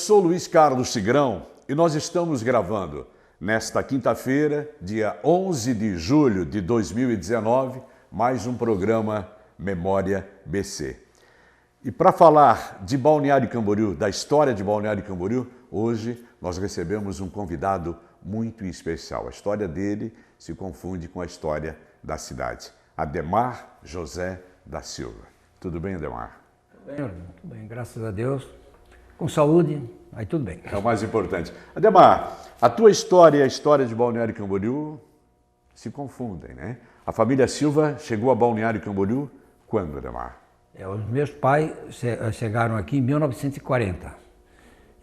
sou Luiz Carlos Tigrão e nós estamos gravando nesta quinta-feira, dia 11 de julho de 2019, mais um programa Memória BC. E para falar de Balneário Camboriú, da história de Balneário Camboriú, hoje nós recebemos um convidado muito especial. A história dele se confunde com a história da cidade. Ademar José da Silva. Tudo bem, Ademar? Tudo bem, graças a Deus. Com saúde, aí tudo bem. É o mais importante. Ademar, a tua história e a história de Balneário Camboriú se confundem, né? A família Silva chegou a Balneário Camboriú quando, Ademar? Os meus pais chegaram aqui em 1940.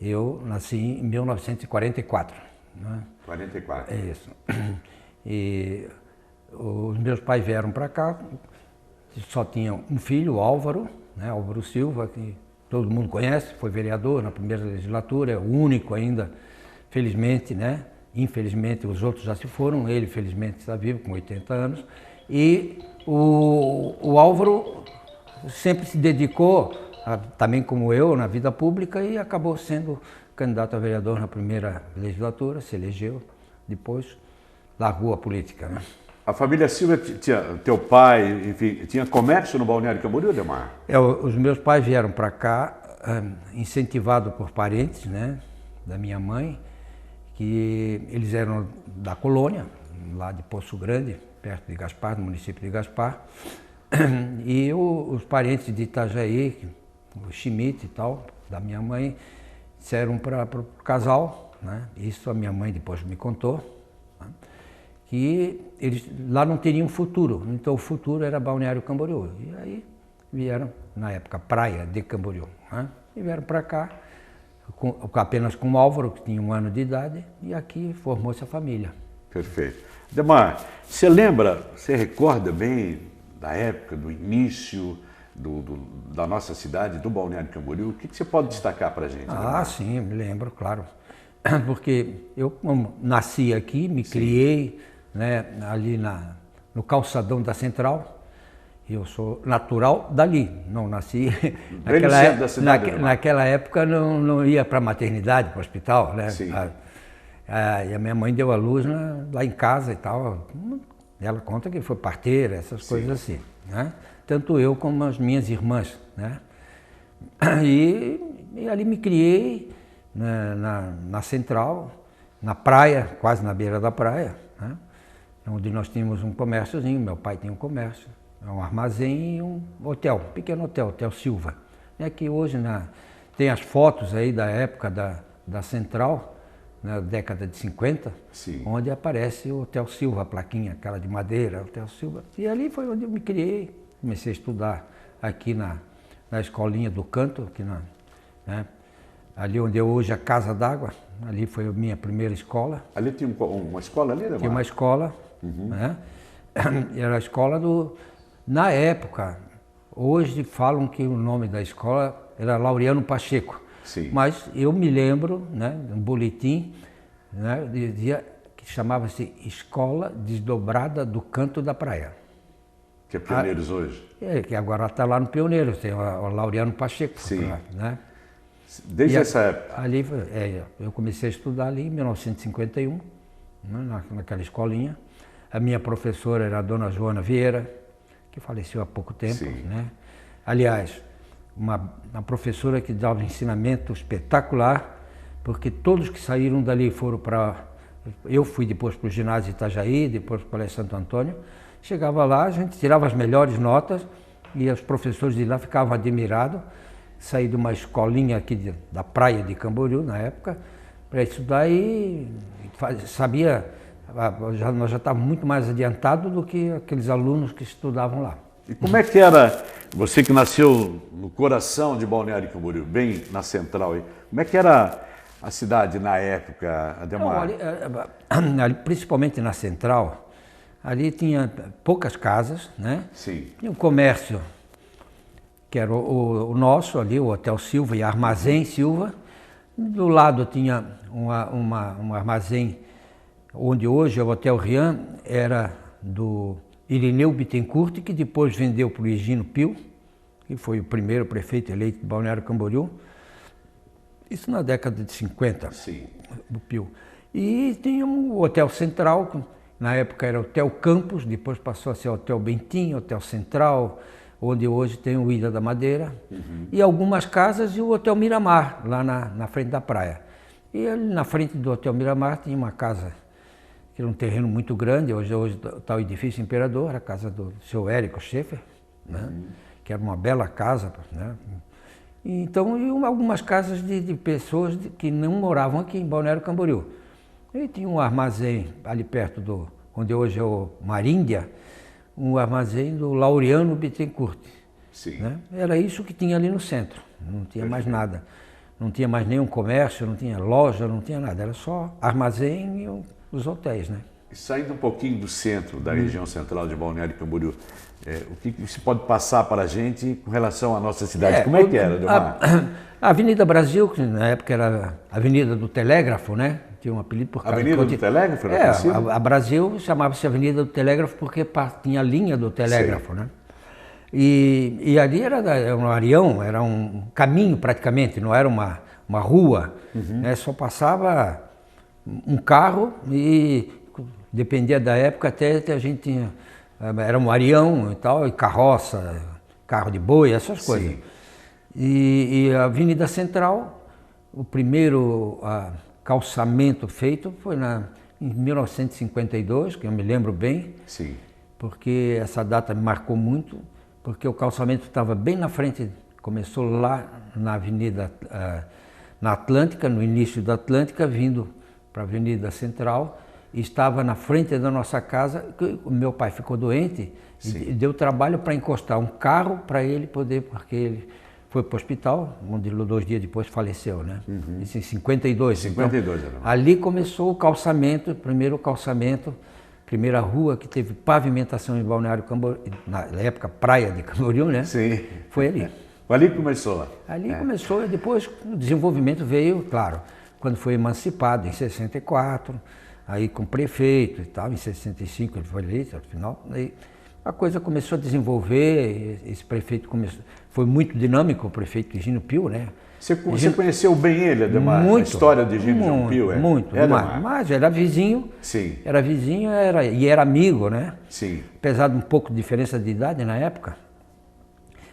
Eu nasci em 1944. Né? 44. É isso. E os meus pais vieram para cá, só tinham um filho, o Álvaro, né? Álvaro Silva, que todo mundo conhece, foi vereador na primeira legislatura, é o único ainda, felizmente, né? Infelizmente os outros já se foram, ele felizmente está vivo com 80 anos. E o Álvaro sempre se dedicou, também como eu, na vida pública e acabou sendo candidato a vereador na primeira legislatura, se elegeu, depois largou a política, né? A família Silva, teu pai, enfim, tinha comércio no Balneário Camboriú, Ademar? Os meus pais vieram para cá, incentivados por parentes, né, da minha mãe, que eles eram da colônia, lá de Poço Grande, perto de Gaspar, no município de Gaspar, e os parentes de Itajaí, o Schmidt e tal, da minha mãe, disseram para o casal, né, isso a minha mãe depois me contou, né, que eles lá não teriam futuro, então o futuro era Balneário Camboriú. E aí vieram, na época, Praia de Camboriú, né? E vieram para cá, apenas com o Álvaro, que tinha 1 ano de idade, e aqui formou-se a família. Perfeito. Ademar, você recorda bem da época, do início da nossa cidade, do Balneário Camboriú? O que você pode destacar para a gente? Ademar? Sim, me lembro, claro. Porque eu nasci aqui, me criei, né, ali no calçadão da Central. Eu sou natural dali, não nasci. Naquela época não ia para a maternidade, para o hospital, né? Sim. E a minha mãe deu à luz lá em casa e tal. Ela conta que foi parteira, essas Sim. coisas assim, né? Tanto eu como as minhas irmãs, né? E ali me criei na Central, na praia, quase na beira da praia, né? Onde nós tínhamos um comérciozinho, meu pai tinha um comércio, um armazém e um hotel, um pequeno hotel, Hotel Silva. É que hoje tem as fotos aí da época da Central, na década de 50, Sim. Onde aparece o Hotel Silva, a plaquinha, aquela de madeira, Hotel Silva. E ali foi onde eu me criei, comecei a estudar aqui na escolinha do Canto, aqui né? Ali onde é hoje a Casa d'Água, ali foi a minha primeira escola. Ali tinha uma escola ali, né? Tinha uma escola, né? Era a escola na época, hoje falam que o nome da escola era Laureano Pacheco. Sim. Mas eu me lembro, né, um boletim, né, dizia que chamava-se Escola Desdobrada do Canto da Praia. Que é Pioneiros hoje. Que agora está lá no Pioneiros, tem o Laureano Pacheco. Sim. Lá, né? Desde essa época? Ali, eu comecei a estudar ali em 1951, né, naquela escolinha. A minha professora era a dona Joana Vieira, que faleceu há pouco tempo. Sim. Né? Aliás, uma professora que dava um ensinamento espetacular, porque todos que saíram dali foram para... Eu fui depois para o ginásio de Itajaí, depois para o Colégio Santo Antônio. Chegava lá, a gente tirava as melhores notas e os professores de lá ficavam admirados. Saí de uma escolinha aqui da praia de Camboriú, na época, para estudar e sabia, nós já estávamos muito mais adiantados do que aqueles alunos que estudavam lá. E como é que era, você que nasceu no coração de Balneário Camboriú, bem na Central, como é que era a cidade na época, Ademar? Não, ali, principalmente na Central, ali tinha poucas casas, né? Sim. Tinha um comércio, que era o nosso ali, o Hotel Silva e Armazém Silva. Do lado tinha um armazém, onde hoje é o Hotel Rian, era do Irineu Bittencourt, que depois vendeu para o Higino Pio, que foi o primeiro prefeito eleito de Balneário Camboriú. Isso na década de 50, Sim. do Pio. E tinha o Hotel Central, que na época era Hotel Campos, depois passou a ser Hotel Bentinho, Hotel Central, onde hoje tem o Ilha da Madeira, e algumas casas e o Hotel Miramar, lá na frente da praia. E ali na frente do Hotel Miramar tinha uma casa, que era um terreno muito grande, hoje está o Edifício Imperador, a casa do seu Érico Schaeffer, né? Que era uma bela casa, né? Então, e algumas casas de pessoas que não moravam aqui em Balneário Camboriú. E tinha um armazém ali perto onde hoje é o Maríndia, um armazém do Laureano Bittencourt. Sim. Né? Era isso que tinha ali no centro, não tinha mais nada. Não tinha mais nenhum comércio, não tinha loja, não tinha nada. Era só armazém e os hotéis, né? E saindo um pouquinho do centro, da região central de Balneário Camboriú, o que você pode passar para a gente com relação à nossa cidade? Como é que era, Delmar? A Avenida Brasil, que na época era a Avenida do Telégrafo, né? Tinha um apelido por causa Avenida do Telégrafo? A Brasil chamava-se Avenida do Telégrafo porque tinha a linha do telégrafo, né? E ali era um areião, era um caminho praticamente, não era uma rua, né? Só passava um carro e dependia da época até a gente tinha, era um areião e tal, e carroça, carro de boi, essas coisas. E a Avenida Central, o primeiro calçamento feito foi em 1952, que eu me lembro bem, Sim. porque essa data me marcou muito, porque o calçamento estava bem na frente, começou lá na Avenida, na Atlântica, no início da Atlântica, vindo para a Avenida Central, e estava na frente da nossa casa, que o meu pai ficou doente, e deu trabalho para encostar um carro para ele poder, porque ele foi para o hospital, onde 2 dias depois faleceu, né? Isso em 52. 52 então, ali começou o calçamento, primeira rua que teve pavimentação em Balneário Camboriú, na época Praia de Camboriú, né? Sim. Foi ali. Ali começou. Ali começou, e depois o desenvolvimento veio, claro, quando foi emancipado, em 64, aí com o prefeito e tal, em 65 ele foi eleito, no final, aí a coisa começou a desenvolver, esse prefeito foi muito dinâmico, o prefeito Higino Pio, né? Você conheceu bem ele, Ademar? Muito, a história de Higino Pio? Muito, mas era vizinho, Sim. Era vizinho e era amigo, né? Sim. Apesar de um pouco de diferença de idade na época,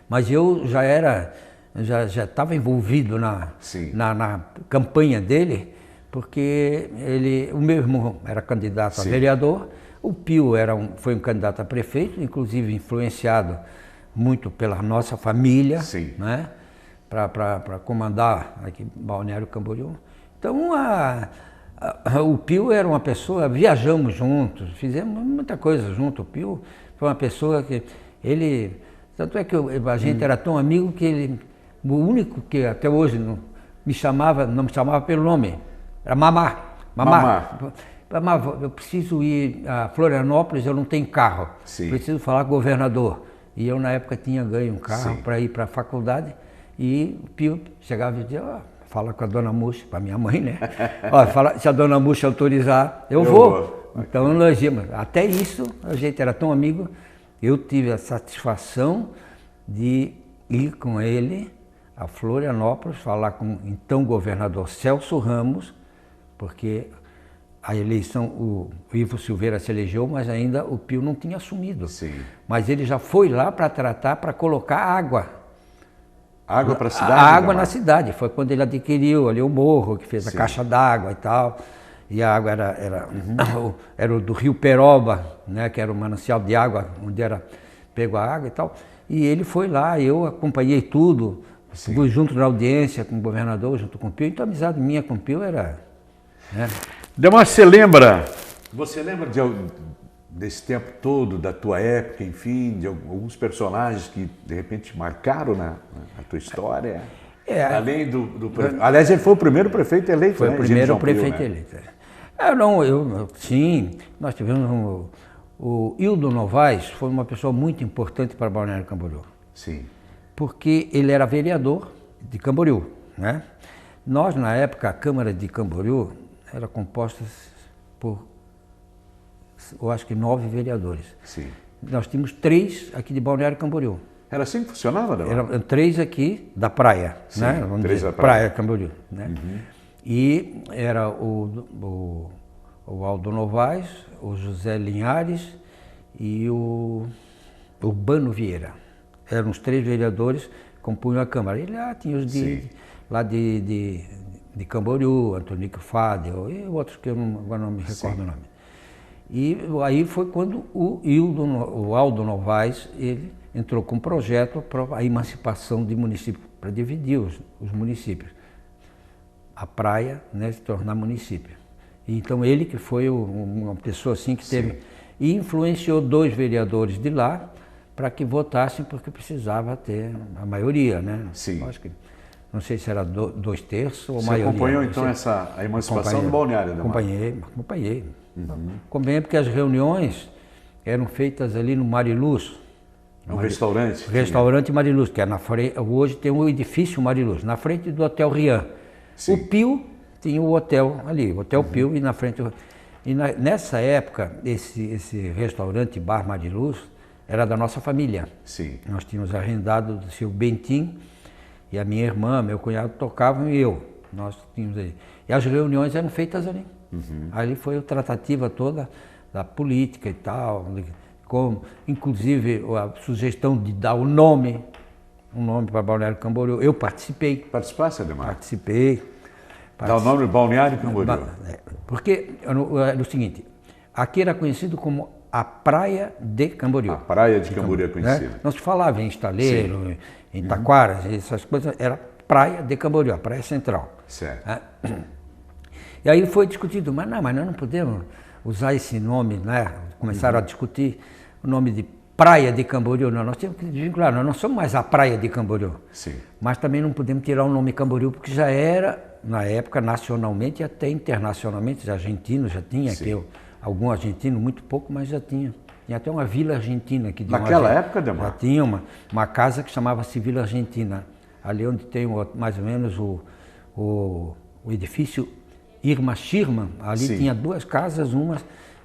mas eu já estava envolvido na campanha dele, porque o meu irmão era candidato a vereador, o Pio foi um candidato a prefeito, inclusive influenciado muito pela nossa família, né? Para comandar aqui em Balneário Camboriú. Então, o Pio era uma pessoa, viajamos juntos, fizemos muita coisa junto. O Pio foi uma pessoa que tanto é que a gente era tão amigo que o único que até hoje não me chamava pelo nome, era Mamá. Eu preciso ir a Florianópolis, eu não tenho carro, preciso falar com o governador. E eu na época tinha ganho um carro para ir para a faculdade, e o Pio chegava e dizia, fala com a dona Múcia, para minha mãe, né? Se a dona Múcia autorizar, eu vou. Então nós íamos. Até isso, a gente era tão amigo, eu tive a satisfação de ir com ele a Florianópolis, falar com o então governador Celso Ramos, porque a eleição, o Ivo Silveira se elegeu, mas ainda o Pio não tinha assumido. Mas ele já foi lá para tratar, para colocar água. Água para a cidade? A água na cidade. Foi quando ele adquiriu ali o morro, que fez a caixa d'água e tal. E a água era do Rio Peroba, né, que era o manancial de água, onde era pego a água e tal. E ele foi lá, eu acompanhei tudo, fui junto na audiência com o governador, junto com o Pio. Então a amizade minha com o Pio era... Né? Delmar, você lembra desse tempo todo, da tua época, enfim, de alguns personagens que de repente marcaram na tua história? Além aliás, ele foi o primeiro prefeito eleito, foi, né? Foi o primeiro prefeito eleito. Sim, nós tivemos o Hildo Novaes, foi uma pessoa muito importante para Balneário Camboriú. Sim. Porque ele era vereador de Camboriú, né? Nós, na época, a Câmara de Camboriú era composta por, eu acho que 9 vereadores. Sim. Nós tínhamos 3 aqui de Balneário Camboriú. Era assim que funcionava, não? Eram 3 aqui da praia, Sim, né? Vamos 3 dizer, da praia. Camboriú, né? E era o Aldo Novaes, o José Linhares e o Urbano Vieira. Eram os 3 vereadores que compunham a Câmara. E lá tinha os lá de Camboriú, Antônio Fadel e outros que eu agora não me recordo o nome. E aí foi quando o Aldo Novaes, ele entrou com um projeto para a emancipação de municípios, para dividir os municípios. A praia, né, se tornar município. E então ele que foi uma pessoa assim que teve... E influenciou 2 vereadores de lá para que votassem, porque precisava ter a maioria, né? Sim. Acho que, não sei se era 2/3 ou Você maioria. Você acompanhou então a emancipação do balneário, né? Acompanhei. Acompanhei porque as reuniões eram feitas ali no Mariluz. Um restaurante? Restaurante Mariluz, que é na frente, hoje tem o edifício Mariluz, na frente do Hotel Rian. Sim. O Pio tinha o hotel ali, o Hotel Pio, e na frente... nessa época, esse restaurante, Bar Mariluz, era da nossa família. Sim. Nós tínhamos arrendado do seu Bentim, e a minha irmã, meu cunhado tocavam e eu. Nós tínhamos aí. E as reuniões eram feitas ali. Ali foi a tratativa toda da política e tal, inclusive a sugestão de dar um nome para Balneário Camboriú. Eu participei. Participasse, Ademar? Participei. Dá o nome Balneário Camboriú. Porque era o seguinte, aqui era conhecido como a Praia de Camboriú. A Praia de Camboriú é conhecida. Né? Não se falava em Estaleiro, em Taquaras, essas coisas, era Praia de Camboriú, a Praia Central. Certo. E aí foi discutido, mas nós não podemos usar esse nome, né? Começaram a discutir o nome de Praia de Camboriú. Não, nós temos que desvincular, nós não somos mais a Praia de Camboriú. Sim. Mas também não podemos tirar o nome Camboriú, porque já era, na época, nacionalmente e até internacionalmente, argentino já tinha, aqui, algum argentino, muito pouco, mas já tinha. Tinha até uma Vila Argentina aqui. Naquela época, Ademar? Já tinha uma casa que chamava-se Vila Argentina, ali onde tem mais ou menos o edifício Irma Schirman, ali tinha 2 casas,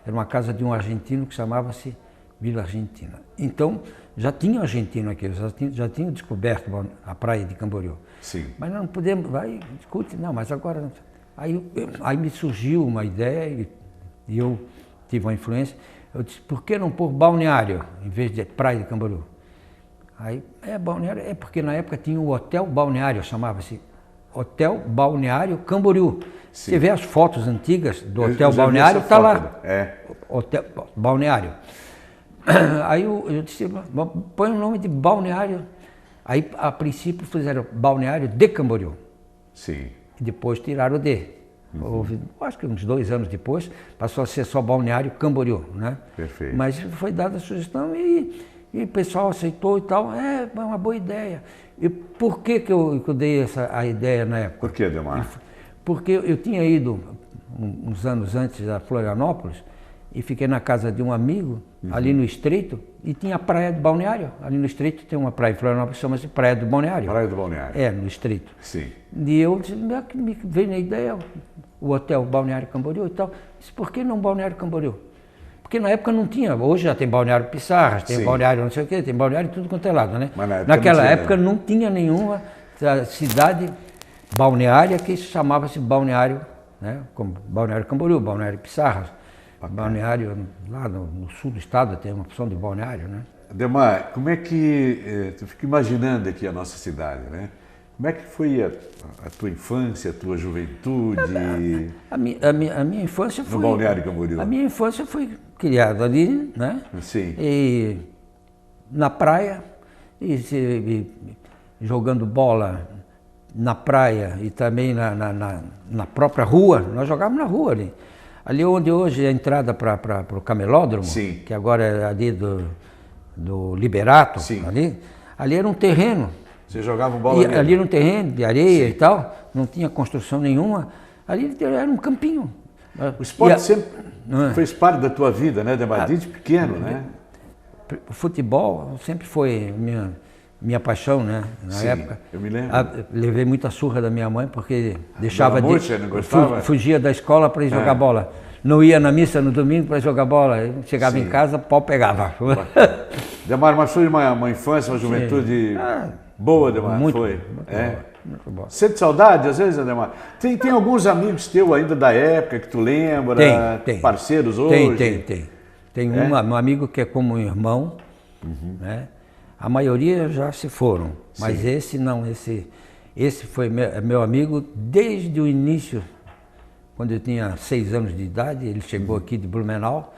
era uma casa de um argentino que chamava-se Vila Argentina. Então, já tinha argentino aqui, já tinham descoberto a praia de Camboriú. Sim. Mas nós não podemos, vai, discute, não, mas agora... Aí me surgiu uma ideia e eu tive uma influência. Eu disse, por que não pôr balneário em vez de praia de Camboriú? Aí, balneário, porque na época tinha o Hotel Balneário, chamava-se Hotel Balneário Camboriú. Sim. Você vê as fotos antigas do Hotel Balneário, está lá. Hotel Balneário. Aí eu disse, põe o nome de Balneário. Aí, a princípio, fizeram Balneário de Camboriú. Sim. E depois tiraram o D. Acho que uns 2 anos depois, passou a ser só Balneário Camboriú, né? Perfeito. Mas foi dada a sugestão e o pessoal aceitou e tal. É uma boa ideia. E por que eu dei a ideia na época? Por que, Ademar? Porque eu tinha ido uns anos antes a Florianópolis e fiquei na casa de um amigo, ali no Estreito, e tinha a praia do Balneário. Ali no Estreito tem uma praia em Florianópolis que chama-se Praia do Balneário. Praia do Balneário. É, no Estreito. Sim. E eu disse, me veio na ideia o Hotel Balneário Camboriú e tal. Disse, por que não Balneário Camboriú? Porque na época não tinha, hoje já tem Balneário Pissarras, tem Balneário não sei o quê, tem Balneário tudo quanto é lado, né? Mas naquela época não tinha nenhuma cidade balneária que chamava-se Balneário, né? Como Balneário Camboriú, Balneário Pissarras. Balneário lá no sul do estado tem uma opção de balneário, né? Ademar, como é que, tu fica imaginando aqui a nossa cidade, né? Como é que foi a tua infância, a tua juventude? A minha infância foi... No Balneário Camboriú. A minha infância foi criada ali, né? Sim. E na praia, e jogando bola na praia e também na própria rua. Nós jogávamos na rua ali. Ali onde hoje é a entrada para o camelódromo, Sim. que agora é ali do Liberato, Sim. ali era um terreno. Você jogava bola ali? Ali era um terreno de areia e tal, não tinha construção nenhuma, ali era um campinho. O esporte sempre fez parte da tua vida, né, Ademar? Desde pequeno, né? O futebol sempre foi minha paixão, né? Na época. Eu me lembro. Levei muita surra da minha mãe porque deixava Mocha, não gostava? fugia da escola para ir jogar bola. Não ia na missa no domingo para jogar bola. Chegava em casa, pau pegava. Demar, mas foi uma infância, uma juventude boa, Demar? Muito, foi. Muito boa. Sente saudade, às vezes, Ademar? Tem alguns amigos teus ainda da época que tu lembra? Tem. Parceiros hoje? Tem um amigo que é como um irmão, né? A maioria já se foram, mas esse não, esse foi meu amigo desde o início, quando eu tinha 6 anos de idade. Ele chegou aqui de Blumenau,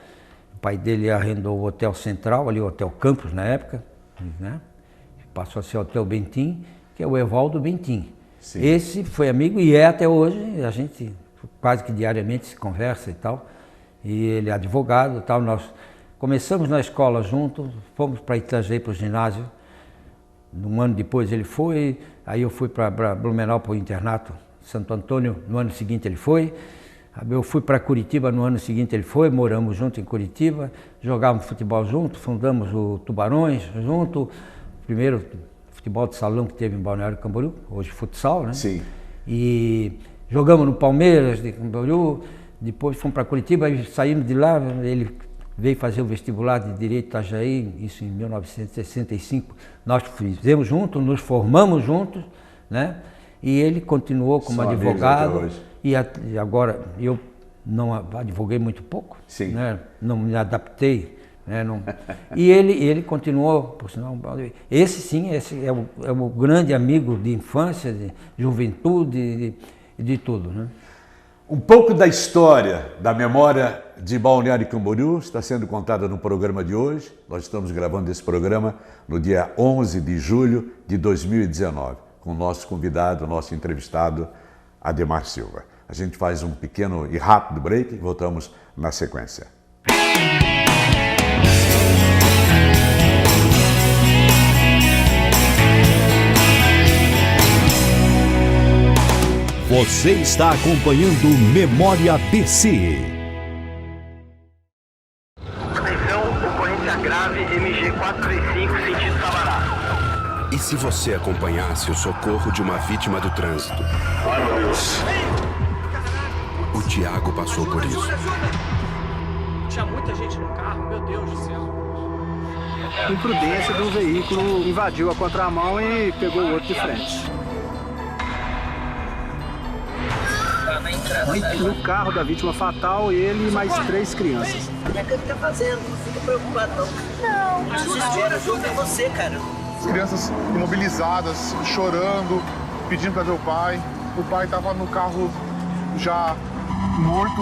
o pai dele arrendou o Hotel Central, ali o Hotel Campos na época, né? Passou a ser o Hotel Bentim, que é o Evaldo Bentim. Sim. Esse foi amigo e é até hoje, a gente quase que diariamente se conversa e tal, e ele é advogado e tal. Nós começamos na escola juntos, fomos para Itajaí, para o ginásio. Um ano depois ele foi, aí eu fui para Blumenau, para o internato Santo Antônio, no ano seguinte ele foi. Eu fui para Curitiba, no ano seguinte ele foi, moramos juntos em Curitiba, jogávamos futebol junto, fundamos o Tubarões junto, primeiro futebol de salão que teve em Balneário Camboriú, hoje futsal, né? Sim. E jogamos no Palmeiras de Camboriú, depois fomos para Curitiba e saímos de lá. Ele veio fazer o vestibular de Direito Itajaí, isso em 1965. Nós fizemos juntos, nos formamos juntos, né? E ele continuou como advogado. E agora eu não advoguei muito pouco, né? Não me adaptei. E ele continuou, por sinal, esse é o grande amigo de infância, de juventude, de tudo, né? Um pouco da história, da memória de Balneário Camboriú está sendo contada no programa de hoje. Nós estamos gravando esse programa no dia 11 de julho de 2019, com o nosso convidado, nosso entrevistado, Ademar Silva. A gente faz um pequeno e rápido break e voltamos na sequência. Você está acompanhando Memória BC. Atenção, ocorrência grave, MG 435, sentido Sabará. E se você acompanhasse o socorro de uma vítima do trânsito? Ai, meu Deus. O Tiago passou por isso. Tinha muita gente no carro, meu Deus do céu. Imprudência de um veículo invadiu a contramão e pegou o outro de frente. No carro da vítima fatal, ele e mais 3 crianças. O que ele tá fazendo? Não fica preocupado, não. Não. Desespero, ajuda você, cara. As crianças imobilizadas, chorando, pedindo para ver o pai. O pai estava no carro já morto.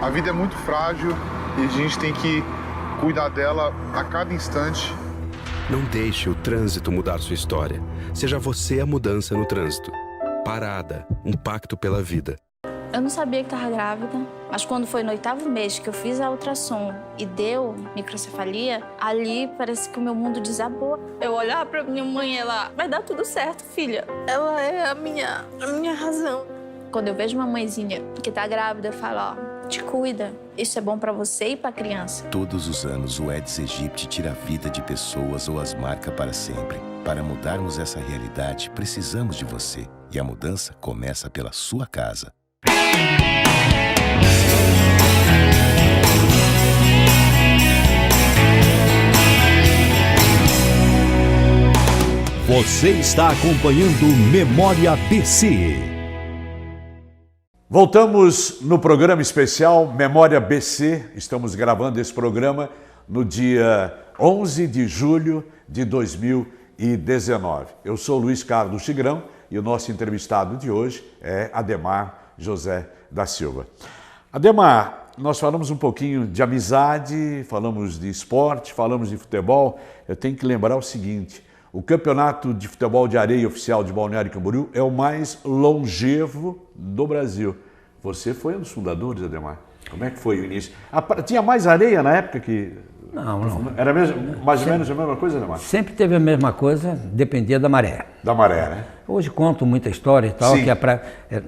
A vida é muito frágil e a gente tem que cuidar dela a cada instante. Não deixe o trânsito mudar sua história. Seja você a mudança no trânsito. Parada, um pacto pela vida. Eu não sabia que estava grávida, mas quando foi no 8º mês que eu fiz a ultrassom e deu microcefalia, ali parece que o meu mundo desabou. Eu olhava para minha mãe e ela, vai dar tudo certo, filha. Ela é a minha razão. Quando eu vejo uma mãezinha que tá grávida, eu falo, ó, te cuida. Isso é bom para você e para a criança. Todos os anos o Aedes aegypti tira a vida de pessoas ou as marca para sempre. Para mudarmos essa realidade, precisamos de você. E a mudança começa pela sua casa. Você está acompanhando Memória BC. Voltamos no programa especial Memória BC. Estamos gravando esse programa no dia 11 de julho de 2019. Eu sou Luiz Carlos Tigrão e o nosso entrevistado de hoje é Ademar José da Silva. Ademar, nós falamos um pouquinho de amizade, falamos de esporte, falamos de futebol. Eu tenho que lembrar o seguinte: o campeonato de futebol de areia oficial de Balneário Camboriú é o mais longevo do Brasil. Você foi um dos fundadores, Ademar. Como é que foi o início? Tinha mais areia na época que... Não. Era mesmo, mais ou menos a mesma coisa, Ademar? Sempre teve a mesma coisa, dependia da maré. Da maré, né? Hoje conto muita história e tal, Sim. que a praia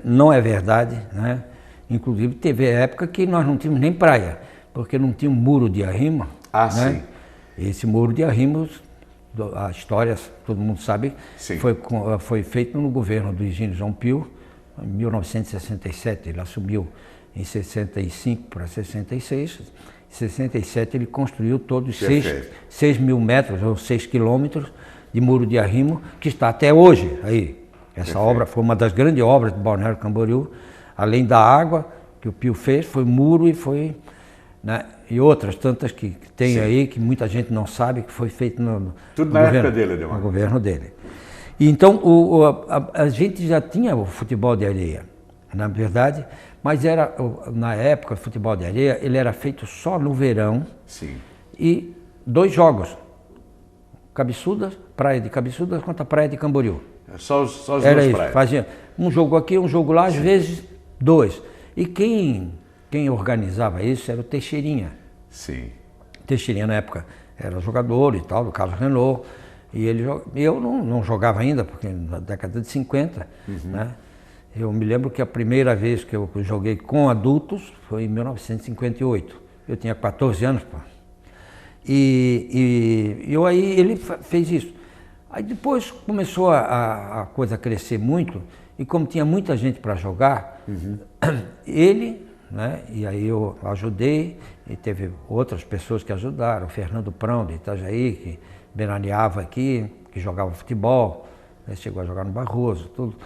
não é verdade, né? Inclusive teve época que nós não tínhamos nem praia, porque não tinha um muro de arrimo. Ah, né? sim. Esse muro de arrimos a história, todo mundo sabe, foi feito no governo do Higino João Pio, em 1967. Ele assumiu em 65 para 66. Em 67 ele construiu todos 6 mil metros, ou 6 quilômetros de muro de arrimo, que está até hoje aí. Essa obra foi uma das grandes obras do Balneário Camboriú, além da água que o Pio fez, foi muro e foi... Né? E outras tantas que tem aí, que muita gente não sabe, que foi feito tudo na época dele, Ademar. No governo dele. E então, a gente já tinha o futebol de areia, na verdade, mas era, na época, o futebol de areia, ele era feito só no verão. Sim. E 2 jogos, Cabeçudas, praia de Cabeçudas contra a praia de Camboriú. Só as duas praias. Fazia um jogo aqui, um jogo lá, às vezes 2. E quem organizava isso era o Teixeirinha. Sim. Teixeirinha, na época, era jogador e tal, do Carlos Renault. E eu não jogava ainda, porque na década de 50, né? Eu me lembro que a primeira vez que eu joguei com adultos foi em 1958. Eu tinha 14 anos, pô. E aí ele fez isso. Aí depois começou a coisa a crescer muito, e como tinha muita gente para jogar, ele, né, e aí eu ajudei, e teve outras pessoas que ajudaram, o Fernando Prão, de Itajaí, que veraneava aqui, que jogava futebol, né, chegou a jogar no Barroso, tudo.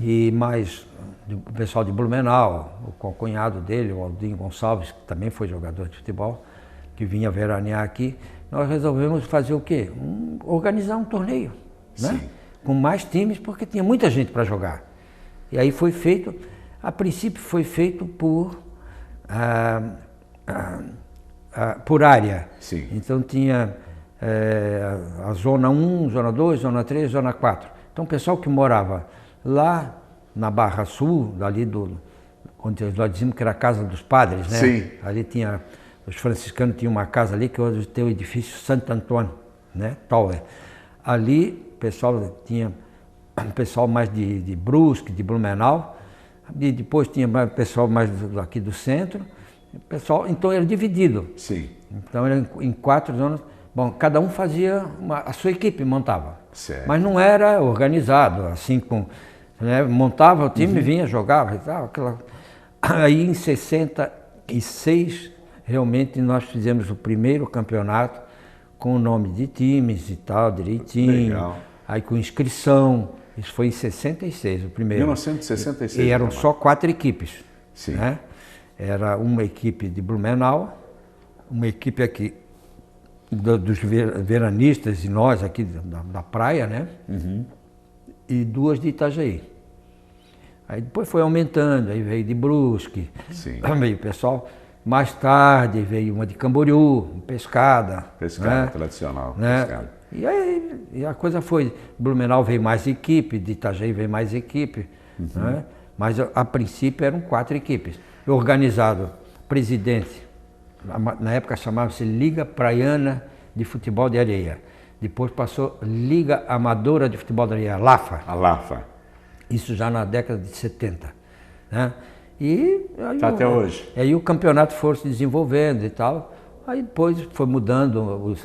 E mais o pessoal de Blumenau, o cunhado dele, o Aldinho Gonçalves, que também foi jogador de futebol, que vinha veranear aqui. Nós resolvemos fazer o quê? Organizar um torneio, né? Com mais times, porque tinha muita gente para jogar. E aí foi feito, a princípio foi feito por área. Sim. Então tinha a Zona 1, Zona 2, Zona 3, Zona 4. Então o pessoal que morava lá na Barra Sul, dali onde nós dizíamos que era a casa dos padres, né? Sim. Ali tinha... Os franciscanos tinham uma casa ali, que hoje tem o edifício Santo Antônio, né? Tower. Ali, o pessoal tinha pessoal mais de Brusque, de Blumenau, e depois tinha pessoal mais aqui do centro. Pessoal, então era dividido. Sim. Então era em 4 zonas. Bom, cada um fazia a sua equipe, montava. Certo. Mas não era organizado, assim, né? Montava o time, vinha, jogava e tal. Aí em 66... realmente nós fizemos o primeiro campeonato com o nome de times e tal, direitinho. Legal. Aí com inscrição. Isso foi em 66, o primeiro. 1966. E eram só 4 equipes. Sim. Né? Era uma equipe de Blumenau, uma equipe aqui dos veranistas e nós aqui da praia, né? E 2 de Itajaí. Aí depois foi aumentando, aí veio de Brusque, veio o pessoal... Mais tarde veio uma de Camboriú, Pescada. Pescada, né? tradicional. Né? Pescada. E aí a coisa foi, Blumenau veio mais equipe, de Itajaí veio mais equipe, né? Mas a princípio eram 4 equipes. Organizado, presidente, na época chamava-se Liga Praiana de Futebol de Areia. Depois passou Liga Amadora de Futebol de Areia, LAFA. A LAFA. Isso já na década de 70. Né? E aí até hoje. Aí o campeonato foi se desenvolvendo e tal. Aí depois foi mudando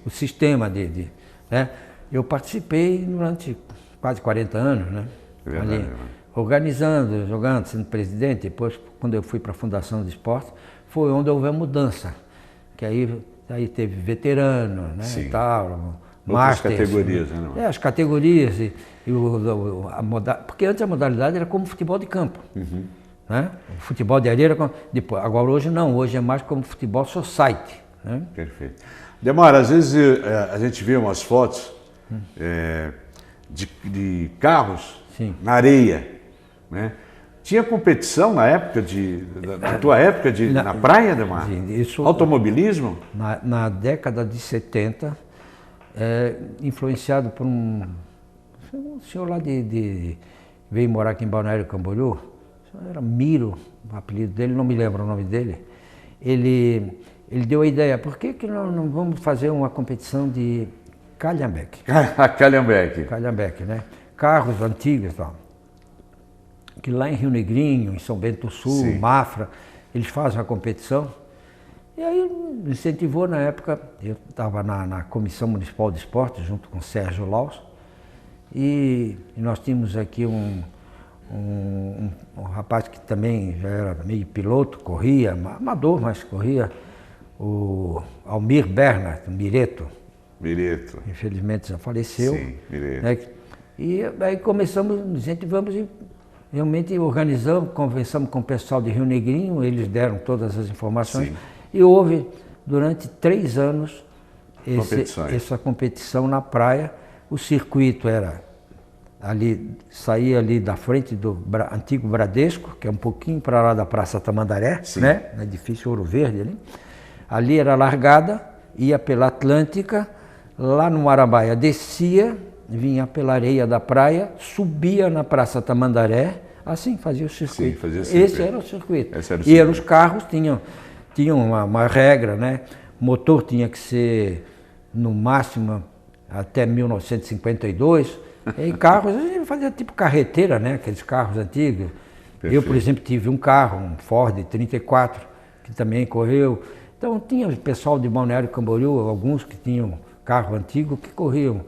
o sistema né? Eu participei durante quase 40 anos, né? Verdade, ali, organizando, jogando, sendo presidente. Depois, quando eu fui para a Fundação de Esportes, foi onde houve a mudança. Que aí teve veterano, né? E tal, outras categorias, né? As categorias porque antes a modalidade era como futebol de campo. Né? O futebol de areia era depois, agora hoje não, hoje é mais como futebol society. Né? Perfeito. Demar, às vezes a gente vê umas fotos de carros na areia. Né? Tinha competição na época na tua época na praia, Demar? Isso, automobilismo? Na década de 70, influenciado por um senhor lá veio morar aqui em Balneário Camboriú. Era Miro, o apelido dele, não me lembro o nome dele. Ele deu a ideia, por que nós não vamos fazer uma competição de Calhambeque? Calhambeque, né? Carros antigos e tal. Que lá em Rio Negrinho, em São Bento do Sul, Mafra, eles fazem a competição. E aí me incentivou na época, eu estava na Comissão Municipal de Esportes, junto com o Sérgio Laus, e nós tínhamos aqui um rapaz que também já era meio piloto, corria, amador, mas corria, o Almir Bernard, Mireto. Mireto. Infelizmente já faleceu. Sim, Mireto. Né? E aí começamos, incentivamos e realmente organizamos, conversamos com o pessoal de Rio Negrinho, eles deram todas as informações. Sim. E houve, durante 3 anos, essa competição na praia. O circuito era ali, saía ali da frente do antigo Bradesco, que é um pouquinho para lá da Praça Tamandaré, né? No edifício Ouro Verde ali. Ali era a largada, ia pela Atlântica, lá no Arabaia descia, vinha pela areia da praia, subia na Praça Tamandaré, assim fazia o circuito. Sim, fazia o circuito. Esse era o circuito. E eram os carros, tinham uma regra, né? O motor tinha que ser, no máximo, até 1952. E carros, a gente fazia tipo carreteira, né? Aqueles carros antigos. Perfeito. Eu, por exemplo, tive um carro, um Ford 34, que também correu. Então tinha o pessoal de Balneário Camboriú, alguns que tinham carro antigo, que corriam.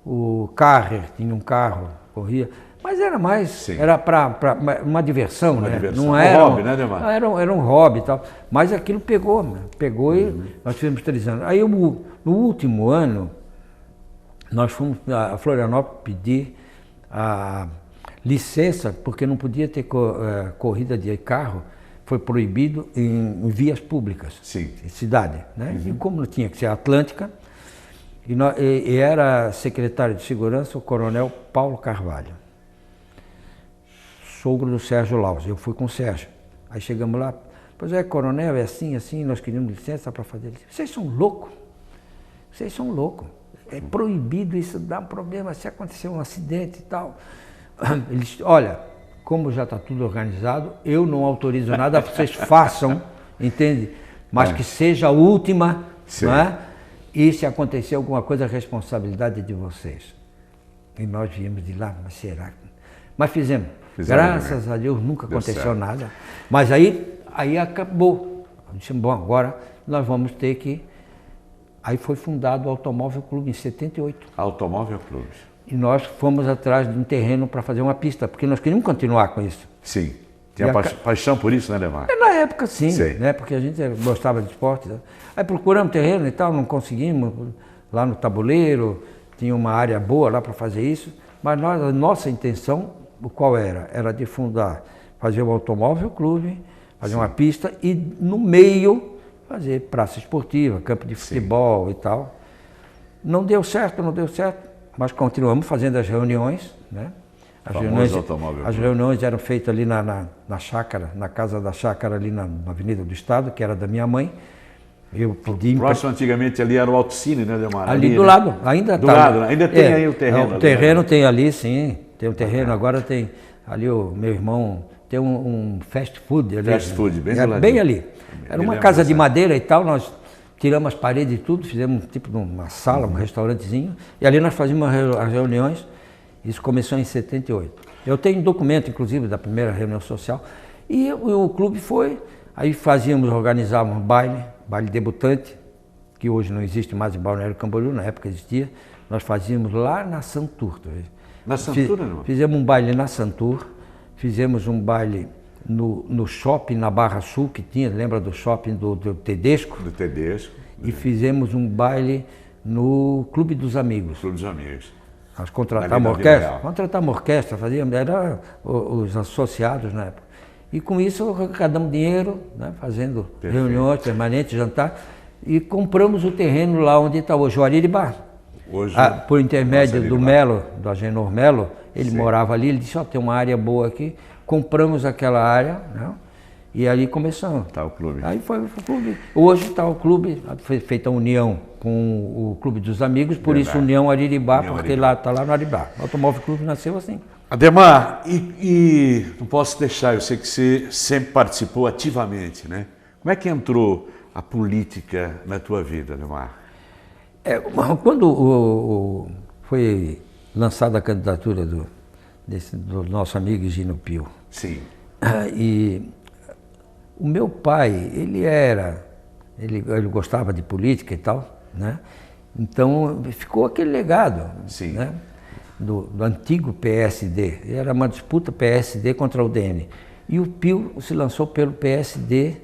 O Carrer tinha um carro, corria. Mas era mais, era para uma diversão, né? Diversão. Não era um hobby, né, Demar? Era um hobby e tal. Mas aquilo pegou, né? Pegou e nós fizemos 3 anos. Aí no último ano, nós fomos a Florianópolis pedir a licença, porque não podia ter corrida de carro, foi proibido em vias públicas, em cidade, né? E como não tinha que ser Atlântica, e era secretário de segurança o coronel Paulo Carvalho, sogro do Sérgio Laus. Eu fui com o Sérgio. Aí chegamos lá, pois é, coronel, é assim, nós queríamos licença para fazer isso. Vocês são loucos, é proibido isso, dá um problema se acontecer um acidente e tal. Eles, olha, como já está tudo organizado, eu não autorizo nada, vocês façam, entende? Mas que seja a última, não é? E se acontecer alguma coisa, a responsabilidade é de vocês. E nós viemos de lá, mas será? Mas fizemos. Graças a Deus nunca aconteceu nada. Mas aí acabou. Disse, bom, agora nós vamos ter que... Aí foi fundado o Automóvel Clube em 78. Automóvel Clube. E nós fomos atrás de um terreno para fazer uma pista, porque nós queríamos continuar com isso. Sim. Tinha paixão por isso, né, Demar? Na época, sim, né? Porque a gente gostava de esporte. Aí procuramos terreno e tal, não conseguimos. Lá no Tabuleiro, tinha uma área boa lá para fazer isso. Mas a nossa intenção, qual era? Era de fundar, fazer o Automóvel Clube, fazer uma pista e, no meio, fazer praça esportiva, campo de futebol e tal. Não deu certo, mas continuamos fazendo as reuniões, né? As reuniões eram feitas ali na chácara, na casa da chácara ali na Avenida do Estado, que era da minha mãe. Eu pedi... Próximo, antigamente, ali era o Autocine, né, Demar? Ali do lado, ainda do lado, ainda tem aí o terreno. O terreno tem ali, sim, tem um terreno, agora tem ali o meu irmão, tem um fast food ali. Fast food, bem ali. Era uma casa de madeira e tal, nós tiramos as paredes e tudo, fizemos tipo uma sala, um restaurantezinho, e ali nós fazíamos as reuniões. Isso começou em 78. Eu tenho um documento, inclusive, da primeira reunião social. E o clube foi, aí organizávamos baile debutante, que hoje não existe mais em Balneário Camboriú, na época existia. Nós fazíamos lá na Santur. Na Santur, não? Fizemos um baile na Santur, fizemos um baile no shopping na Barra Sul, que tinha, lembra do shopping do Tedesco? Do Tedesco. E fizemos um baile no Clube dos Amigos. Clube dos Amigos. Nós contratávamos orquestra, fazíamos, eram os associados na época. E com isso arrecadamos dinheiro, né, fazendo reuniões permanentes, jantar, e compramos o terreno lá onde está hoje o Ariribá. Hoje, por intermédio do Melo, do Agenor Melo, ele morava ali, ele disse, tem uma área boa aqui, compramos aquela área, né, e ali começamos. Está o clube. Aí foi o clube. Hoje está o clube, foi feita a união com o Clube dos Amigos, por isso União Ariribá, porque lá está lá no Ariribá. O Automóvel Clube nasceu assim. Ademar, e não posso deixar, eu sei que você sempre participou ativamente, né? Como é que entrou a política na tua vida, Ademar? Quando foi lançada a candidatura do nosso amigo Gino Pio. Sim. E o meu pai, ele era ele gostava de política e tal, né? Então ficou aquele legado, né? Do antigo PSD. Era uma disputa PSD contra o DN. E o Pio se lançou pelo PSD,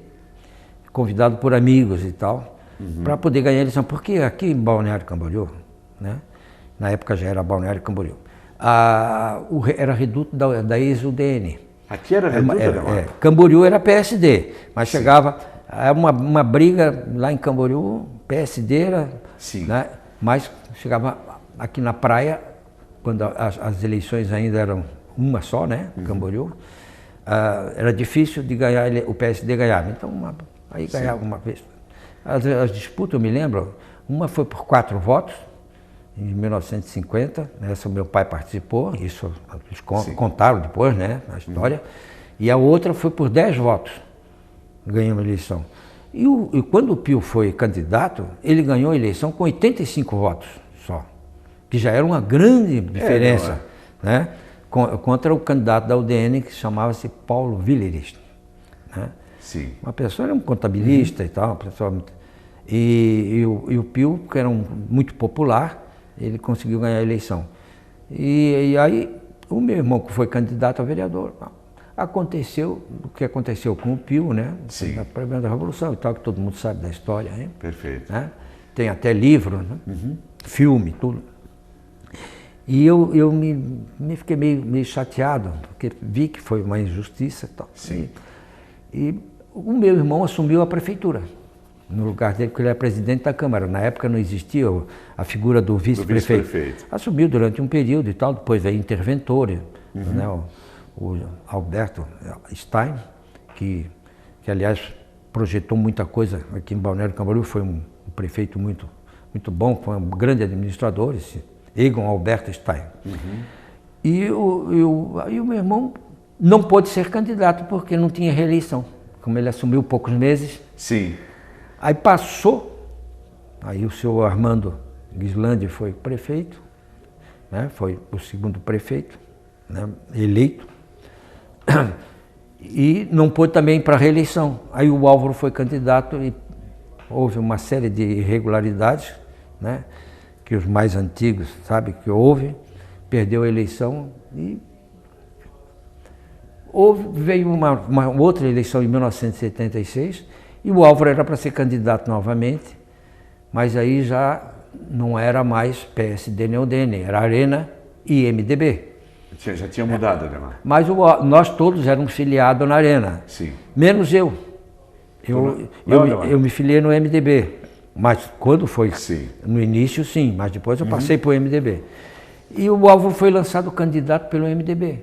convidado por amigos e tal, para poder ganhar a eleição. Porque aqui em Balneário Camboriú, né? Na época já era Balneário Camboriú, era reduto da ex-UDN. Aqui era reduto, Camboriú era PSD, mas chegava uma briga lá em Camboriú, PSD era, né? Mas chegava aqui na praia, quando as eleições ainda eram uma só, né? Camboriú, era difícil de ganhar, o PSD ganhava. Então, aí ganhava uma vez. As disputas, eu me lembro, uma foi por 4 votos, em 1950, essa meu pai participou, isso eles contaram depois, né, na história, e a outra foi por 10 votos, ganhou a eleição. E quando o Pio foi candidato, ele ganhou a eleição com 85 votos só, que já era uma grande diferença, né, contra o candidato da UDN, que chamava-se Paulo Willeres, né? Uma pessoa, era um contabilista e tal, uma pessoa e o Pio, que era muito popular, ele conseguiu ganhar a eleição. E aí, o meu irmão, que foi candidato a vereador, aconteceu o que aconteceu com o Pio, né? Na primeira Revolução e tal, que todo mundo sabe da história, hein? Perfeito. Né? Tem até livro, né? Filme, tudo. E eu me fiquei meio chateado, porque vi que foi uma injustiça e tal. E o meu irmão assumiu a prefeitura, no lugar dele, porque ele era presidente da Câmara. Na época não existia a figura do vice-prefeito. Assumiu durante um período e tal, depois veio interventor, né, o Alberto Stein, que aliás projetou muita coisa aqui em Balneário Camboriú, foi um prefeito muito bom, foi um grande administrador, esse Egon Alberto Stein. E o meu irmão não pôde ser candidato porque não tinha reeleição, como ele assumiu poucos meses. Aí passou, aí o senhor Armando Guislandi foi prefeito, né, foi o segundo prefeito, né, eleito, e não pôde também para a reeleição. Aí o Álvaro foi candidato e houve uma série de irregularidades, né, que os mais antigos sabem que houve, perdeu a eleição e veio uma outra eleição em 1976, e o Álvaro era para ser candidato novamente, mas aí já não era mais PSD nem UDN, era Arena e MDB. Já tinha mudado, Ademar. Mas nós todos éramos filiados na Arena, menos eu. Eu me filiei no MDB, mas quando foi no início, sim, mas depois eu passei para o MDB. E o Álvaro foi lançado candidato pelo MDB,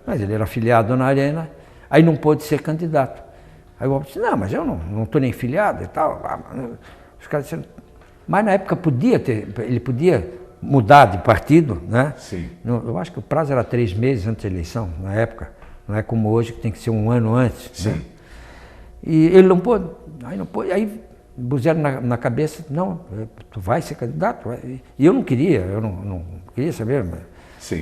mas ele era filiado na Arena, aí não pôde ser candidato. Aí o Álvaro disse, não, mas eu não estou nem filiado e tal. Os caras disseram, mas na época ele podia mudar de partido, né? Eu acho que o prazo era 3 meses antes da eleição, na época. Não é como hoje, que tem que ser 1 ano antes. Né? E ele não pôde. Aí puseram na cabeça, não, tu vai ser candidato. E eu não queria saber.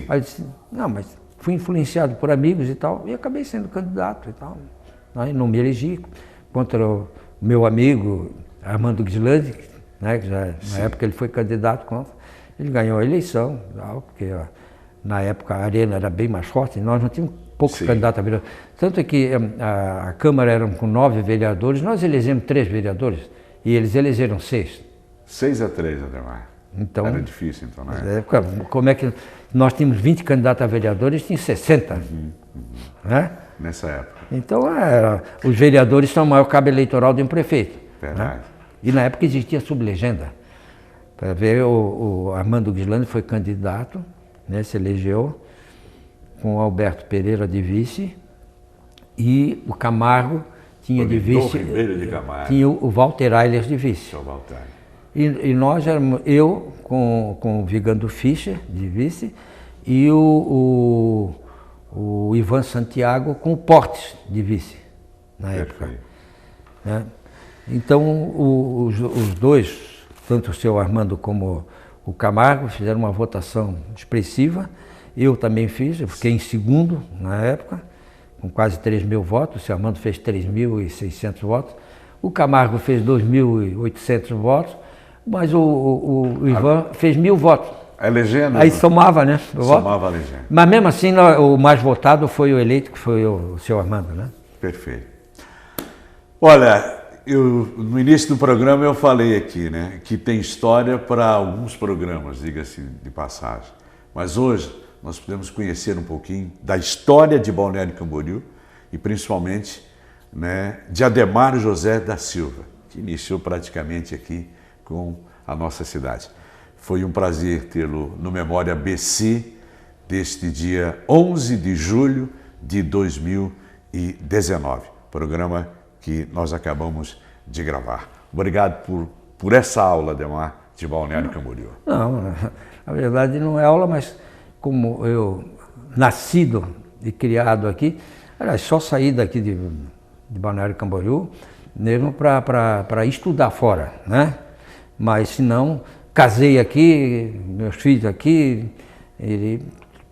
Aí eu disse, não, mas fui influenciado por amigos e tal, e acabei sendo candidato e tal. Aí não me elegi contra o meu amigo Armando Guislandi, né, que já, na época ele foi candidato contra, ele ganhou a eleição, porque na época a Arena era bem mais forte, nós não tínhamos poucos candidatos a vereador. Tanto é que a Câmara era com 9 vereadores, nós elegemos 3 vereadores e eles elegeram 6. 6-3, Ademar. Então, era difícil, então, né? Na época, como é que nós tínhamos 20 candidatos a vereadores, eles tinham 60. Né? Nessa época. Então, os vereadores são o maior cabo eleitoral de um prefeito. Verdade. Né? E na época existia sublegenda. Para ver, o Armando Guislandi foi candidato, né, se elegeu, com o Alberto Pereira de vice, e o Camargo tinha de vice. Ribeiro de Camargo. Tinha o Walter Eilers de vice. O Walter. E nós éramos, eu com o Vigando Fischer de vice, e o Ivan Santiago com o Portes de vice, na época. Né? Então, os dois, tanto o seu Armando como o Camargo, fizeram uma votação expressiva. Eu também fiz, eu fiquei em segundo na época, com quase 3.000 votos. O seu Armando fez 3.600 votos. O Camargo fez 2.800 votos, mas o Ivan fez 1.000 votos. É legenda? Aí somava, né? Somava a legenda. Mas mesmo assim, o mais votado foi o eleito, que foi o seu Armando, né? Perfeito. Olha, no início do programa eu falei aqui, né, que tem história para alguns programas, diga-se de passagem. Mas hoje nós podemos conhecer um pouquinho da história de Balneário Camboriú e principalmente, né, de Ademar José da Silva, que iniciou praticamente aqui com a nossa cidade. Foi um prazer tê-lo no Memória BC deste dia 11 de julho de 2019, programa que nós acabamos de gravar. Obrigado por essa aula, Ademar, de Balneário Camboriú. Não, na verdade não é aula, mas como eu nascido e criado aqui, era só sair daqui de Balneário Camboriú mesmo para estudar fora, né? Mas se não, casei aqui, meus filhos aqui,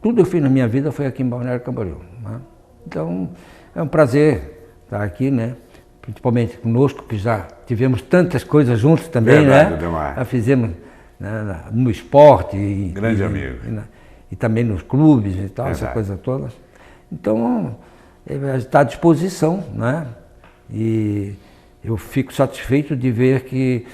tudo eu fiz na minha vida foi aqui em Balneário Camboriú, né? Então é um prazer estar aqui, né? Principalmente conosco, que já tivemos tantas coisas juntos também, verdade, né? Ademar. Já fizemos, né, no esporte. Grande amigo. E também nos clubes e tal, verdade. Essa coisa toda. Então, está à disposição, né? E eu fico satisfeito de ver que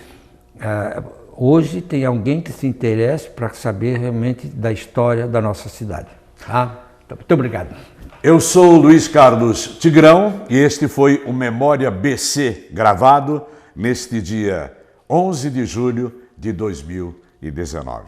hoje tem alguém que se interesse para saber realmente da história da nossa cidade. Tá? Muito obrigado. Eu sou o Luiz Carlos Tigrão e este foi o Memória BC, gravado neste dia 11 de julho de 2019.